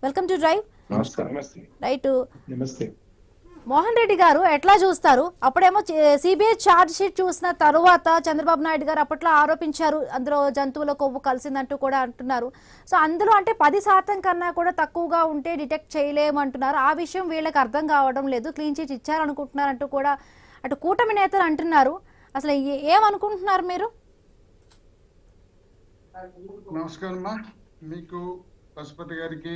Welcome to drive. నమస్కారం. Right, నమస్తే. మోహన్ రెడ్డి గారు ఎట్లా చూస్తారు? అప్పుడేమో సిబిఐ ఛార్జ్ షీట్ చూసిన తరువాత చంద్రబాబు నాయుడు గారు అప్పట్లో ఆరోపించారు, అందులో జంతువుల కొవ్వు కలిసిందంటూ కూడా అంటున్నారు. సో అందులో అంటే 10% కన్నా కూడా తక్కువగా ఉంటే డిటెక్ట్ చేయలేమంటున్నారు. ఆ విషయం వీళ్ళకి అర్థం కావడం లేదు, క్లీన్ చిట్ ఇచ్చారనుకుంటున్నారంటూ కూడా అటు కూటమి నేతలు అంటున్నారు. అసలు ఏమనుకుంటున్నారు మీరు? నమస్కారం మీకు, పశుపతి గారికి,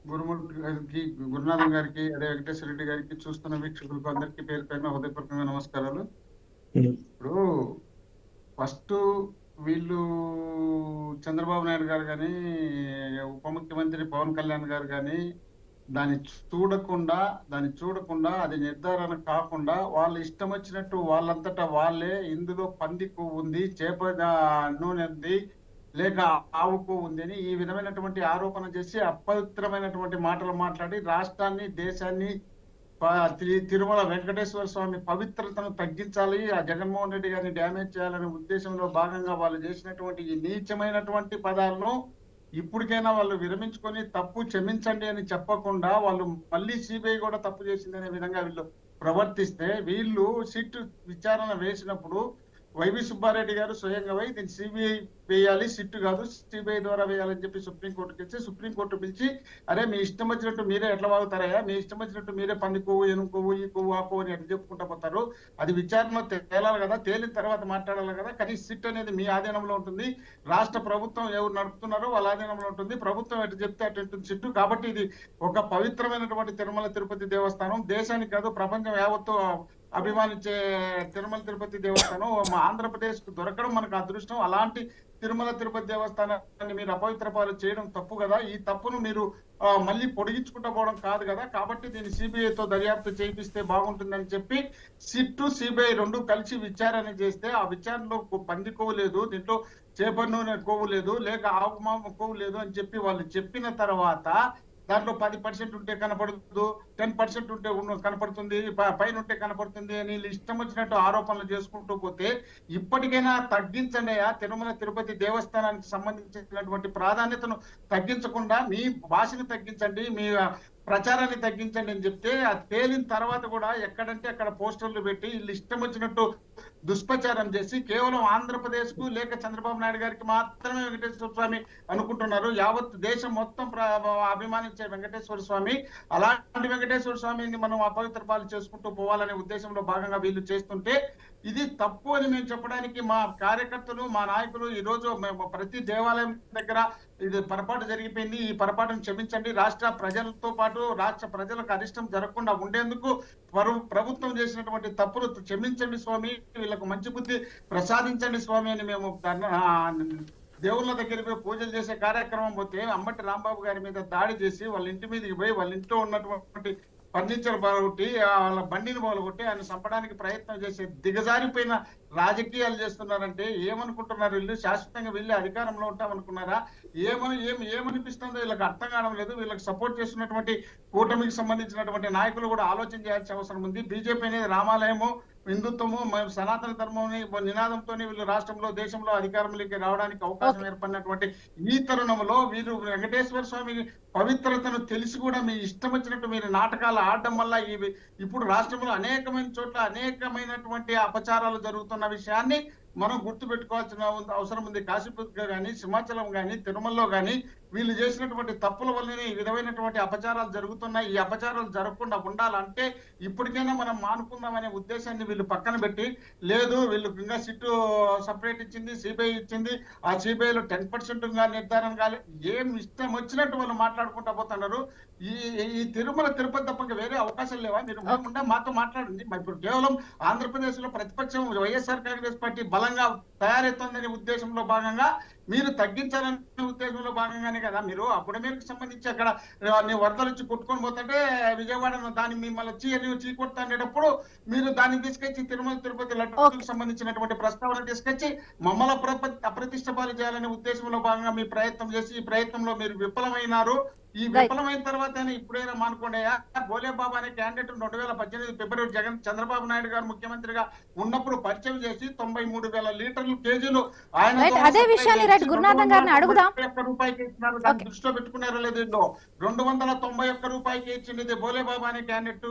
గురుమూర్తి గారికి, గురునాథం గారికి, అదే వెంకటేశ్వర రెడ్డి గారికి, చూస్తున్న వీక్షకులకు అందరికీ పేరు పైన హృదయపూర్వకంగా నమస్కారాలు. ఇప్పుడు ఫస్ట్ వీళ్ళు చంద్రబాబు నాయుడు గారు కానీ, ఉప ముఖ్యమంత్రి పవన్ కళ్యాణ్ గారు కానీ దాన్ని చూడకుండా అది నిర్ధారణ కాకుండా వాళ్ళు ఇష్టం వచ్చినట్టు వాళ్ళంతటా వాళ్ళే ఇందులో పంది కొవ్వు ఉంది, చేప నూనె ఉంది, లేక ఆవుకు ఉంది అని ఈ విధమైనటువంటి ఆరోపణ చేసి అపవిత్రమైనటువంటి మాటలు మాట్లాడి రాష్ట్రాన్ని, దేశాన్ని, తిరుమల వెంకటేశ్వర స్వామి పవిత్రతను తగ్గించాలి, ఆ జగన్మోహన్ రెడ్డి గారిని డ్యామేజ్ చేయాలనే ఉద్దేశంలో భాగంగా వాళ్ళు చేసినటువంటి ఈ నీచమైనటువంటి పదాలను ఇప్పటికైనా వాళ్ళు విరమించుకొని తప్పు క్షమించండి అని చెప్పకుండా వాళ్ళు మళ్ళీ సిబిఐ కూడా తప్పు చేసిందనే విధంగా వీళ్ళు ప్రవర్తిస్తే, వీళ్ళు సిట్ విచారణ వేసినప్పుడు వైవి సుబ్బారెడ్డి గారు స్వయంగా పోయి దీన్ని సిబిఐ వేయాలి, సిట్ కాదు సిబిఐ ద్వారా వేయాలని చెప్పి సుప్రీంకోర్టుకి ఇచ్చి, సుప్రీంకోర్టు పిలిచి అరే మీ ఇష్టం వచ్చినట్టు మీరే ఎట్లా వాగుతారయ్యా, మీ ఇష్టం వచ్చినట్టు మీరే పంది కొవ్వు, ఎనుము కొవ్వు, ఈ కొవ్వు, ఆ కొవ్వు అని ఎట్లా చెప్పుకుంటా పోతారు, అది విచారణలో తేలాలి కదా, తేలిన తర్వాత మాట్లాడాలి కదా, కానీ సిట్ అనేది మీ ఆధీనంలో ఉంటుంది, రాష్ట్ర ప్రభుత్వం ఎవరు నడుపుతున్నారో వాళ్ళ ఆధీనంలో ఉంటుంది, ప్రభుత్వం ఎటు చెప్తే అటు ఉంటుంది సిట్టు. కాబట్టి ఇది ఒక పవిత్రమైనటువంటి తిరుమల తిరుపతి దేవస్థానం, దేశానికి కాదు ప్రపంచం యావత్తు అభిమానించే తిరుమల తిరుపతి దేవస్థానం మా ఆంధ్రప్రదేశ్ కు దొరకడం మనకు అదృష్టం. అలాంటి తిరుమల తిరుపతి దేవస్థానాన్ని మీరు అపవిత్రపాలు చేయడం తప్పు కదా, ఈ తప్పును మీరు మళ్ళీ పొడిగించుకుంటూ పోవడం కాదు కదా, కాబట్టి దీన్ని సిబిఐతో దర్యాప్తు చేయిస్తే బాగుంటుందని చెప్పి సిట్టు, సిబిఐ రెండు కలిసి విచారణ చేస్తే, ఆ విచారణలో పంది కొవ్వు లేదు, దీంట్లో చేప నూనె కొవ్వు లేదు, లేక ఆకుమామ కొవ్వు లేదు అని చెప్పి వాళ్ళు చెప్పిన తర్వాత దాంట్లో 10% ఉంటే కనపడదు, 10% ఉంటే కనపడుతుంది, పైన ఉంటే కనపడుతుంది అని ఇష్టం వచ్చినట్టు ఆరోపణలు చేసుకుంటూ పోతే ఇప్పటికైనా తగ్గించండి. తిరుమల తిరుపతి దేవస్థానానికి సంబంధించినటువంటి ప్రాధాన్యతను తగ్గించకుండా మీ భాషను తగ్గించండి, మీ ప్రచారాన్ని తగ్గించండి అని చెప్తే, అది తేలిన తర్వాత కూడా ఎక్కడంటే అక్కడ పోస్టర్లు పెట్టి వీళ్ళు ఇష్టం వచ్చినట్టు దుష్ప్రచారం చేసి కేవలం ఆంధ్రప్రదేశ్ కు లేక చంద్రబాబు నాయుడు గారికి మాత్రమే వెంకటేశ్వర స్వామి అనుకుంటున్నారు. యావత్ దేశం మొత్తం అభిమానించే వెంకటేశ్వర స్వామి, అలాంటి వెంకటేశ్వర స్వామిని మనం అపవిత్రపాలు చేసుకుంటూ పోవాలనే ఉద్దేశంలో భాగంగా వీళ్ళు చేస్తుంటే ఇది తప్పు అని మేము చెప్పడానికి మా కార్యకర్తలు, మా నాయకులు ఈ రోజు మేము ప్రతి దేవాలయం దగ్గర ఇది పొరపాటు జరిగిపోయింది, ఈ పొరపాటును క్షమించండి, రాష్ట్ర ప్రజలతో పాటు రాష్ట్ర ప్రజలకు అరిష్టం జరగకుండా ఉండేందుకు ప్రభుత్వం చేసినటువంటి తప్పులు క్షమించండి స్వామి, వీళ్ళకు మంచి బుద్ధి ప్రసాదించండి స్వామి అని మేము దేవుళ్ళ దగ్గరికి పోయి పూజలు చేసే కార్యక్రమం పోతే అంబటి రాంబాబు గారి మీద దాడి చేసి వాళ్ళ ఇంటి మీదకి పోయి వాళ్ళ ఇంట్లో ఉన్నటువంటి ఫర్నిచర్ బాగొట్టి వాళ్ళ బండిని బాగొట్టి ఆయన చంపడానికి ప్రయత్నం చేసి దిగజారిపోయిన రాజకీయాలు చేస్తున్నారంటే ఏమనుకుంటున్నారు వీళ్ళు? శాశ్వతంగా వీళ్ళే అధికారంలో ఉంటామనుకున్నారా? ఏమనిపిస్తుందో వీళ్ళకి అర్థం కావడం లేదు. వీళ్ళకి సపోర్ట్ చేస్తున్నటువంటి కూటమికి సంబంధించినటువంటి నాయకులు కూడా ఆలోచన చేయాల్సిన అవసరం ఉంది. బీజేపీ అనేది రామాలయము, హిందుత్వము, సనాతన ధర్మం నినాదంతో వీళ్ళు రాష్ట్రంలో, దేశంలో అధికారంలోకి రావడానికి అవకాశం ఏర్పడినటువంటి ఈ తరుణంలో వీరు వెంకటేశ్వర స్వామి పవిత్రతను తెలిసి కూడా మీ ఇష్టం వచ్చినట్టు మీరు నాటకాలు ఆడడం వల్ల ఇప్పుడు రాష్ట్రంలో అనేకమైన చోట్ల అనేకమైనటువంటి అపచారాలు జరుగుతున్న విషయాన్ని మనం గుర్తు పెట్టుకోవాల్సిన అవసరం ఉంది. కాశీపూర్ గానీ, సింహాచలం గానీ, తిరుమలలో గానీ వీళ్ళు చేసినటువంటి తప్పుల వల్లనే ఈ విధమైనటువంటి అపచారాలు జరుగుతున్నాయి. ఈ అపచారాలు జరగకుండా ఉండాలంటే ఇప్పటికైనా మనం మానుకుందామనే ఉద్దేశాన్ని వీళ్ళు పక్కన పెట్టి, లేదు వీళ్ళు ఇంకా సిట్టు సపరేట్ ఇచ్చింది, సిబిఐ ఇచ్చింది, ఆ సిబిఐలో 10% నిర్ధారణ కాలేదు, ఏం ఇష్టం వచ్చినట్టు వాళ్ళు మాట్లాడుకుంటా పోతున్నారు. ఈ తిరుమల తిరుపతి తప్పక వేరే అవకాశాలు లేవా? మీరు మాతో మాట్లాడండి. ఇప్పుడు కేవలం ఆంధ్రప్రదేశ్ లో ప్రతిపక్షం వైఎస్ఆర్ కాంగ్రెస్ పార్టీ బలంగా తయారవుతుందనే ఉద్దేశంలో భాగంగా మీరు తగ్గించాలనే ఉద్దేశంలో భాగంగానే కదా మీరు అప్పుడు మీకు సంబంధించి అక్కడ వరదలు వచ్చి కొట్టుకొని పోతుంటే విజయవాడ దాన్ని మిమ్మల్ని చీకొట్టేటప్పుడు మీరు దాన్ని తీసుకొచ్చి తిరుమల తిరుపతి లడ్డూకి సంబంధించినటువంటి ప్రస్తావన తీసుకొచ్చి మమ్మల్ని అప్రతిష్ట పాలు చేయాలనే ఉద్దేశంలో భాగంగా మీ ప్రయత్నం చేసి ఈ ప్రయత్నంలో మీరు విఫలమైనారు. ఈ విఫలమైన తర్వాత ఇప్పుడైనా మానుకోండియా. బోలే బాబా అనే క్యాండిడేట్ 2018 ఫిబ్రవరి చంద్రబాబు నాయుడు గారు ముఖ్యమంత్రిగా ఉన్నప్పుడు పరిచయం చేసి 93,000 లీటర్లు కేజీలు ఆయన అదే విషయాన్ని గురునాథన్ గారిని అడుగుదాం. రూపాయికి ఇచ్చినారు. దాన్ని దృష్టిలో పెట్టుకున్నారో లేదు, 291 రూపాయికి ఇచ్చింది బోలే బాబా అనే క్యాండిడేట్.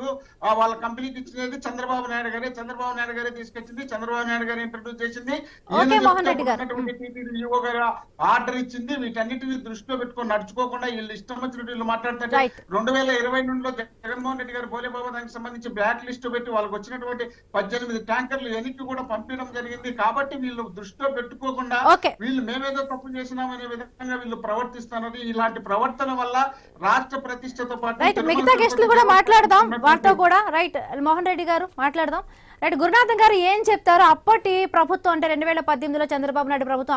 వాళ్ళ కంపెనీకి ఇచ్చినది చంద్రబాబు నాయుడు గారే తీసుకొచ్చింది, చంద్రబాబు నాయుడు గారు ఇంట్రడ్యూస్ చేసింది, ఆర్డర్ ఇచ్చింది. వీటన్నిటిని దృష్టిలో పెట్టుకొని నడుచుకోకుండా వీళ్ళు ఇష్టం వచ్చినట్టు వీళ్ళు మాట్లాడతారు. 2022లో జగన్మోహన్ రెడ్డి గారు బోలే బాబా దానికి సంబంధించి బ్లాక్ లిస్ట్ పెట్టి వాళ్ళకి వచ్చినటువంటి 18 ట్యాంకర్లు వెనక్కి కూడా పంపించడం జరిగింది. కాబట్టి వీళ్ళు దృష్టిలో పెట్టుకోకుండా వీళ్ళు మేమేదో తప్పు చేసినామనే విధంగా వీళ్ళు ప్రవర్తిస్తున్నది. ఇలాంటి ప్రవర్తన వల్ల రాష్ట్ర ప్రతిష్టతో పాటు మిగతా గెస్టులు కూడా మాట్లాడదాం, వాటితో కూడా రైట్ మోహన్ రెడ్డి గారు మాట్లాడదాం. రైట్ గురునాథన్ గారు ఏం చెప్తారు? అప్పటి ప్రభుత్వం అంటే 2018లో చంద్రబాబు నాయుడు ప్రభుత్వం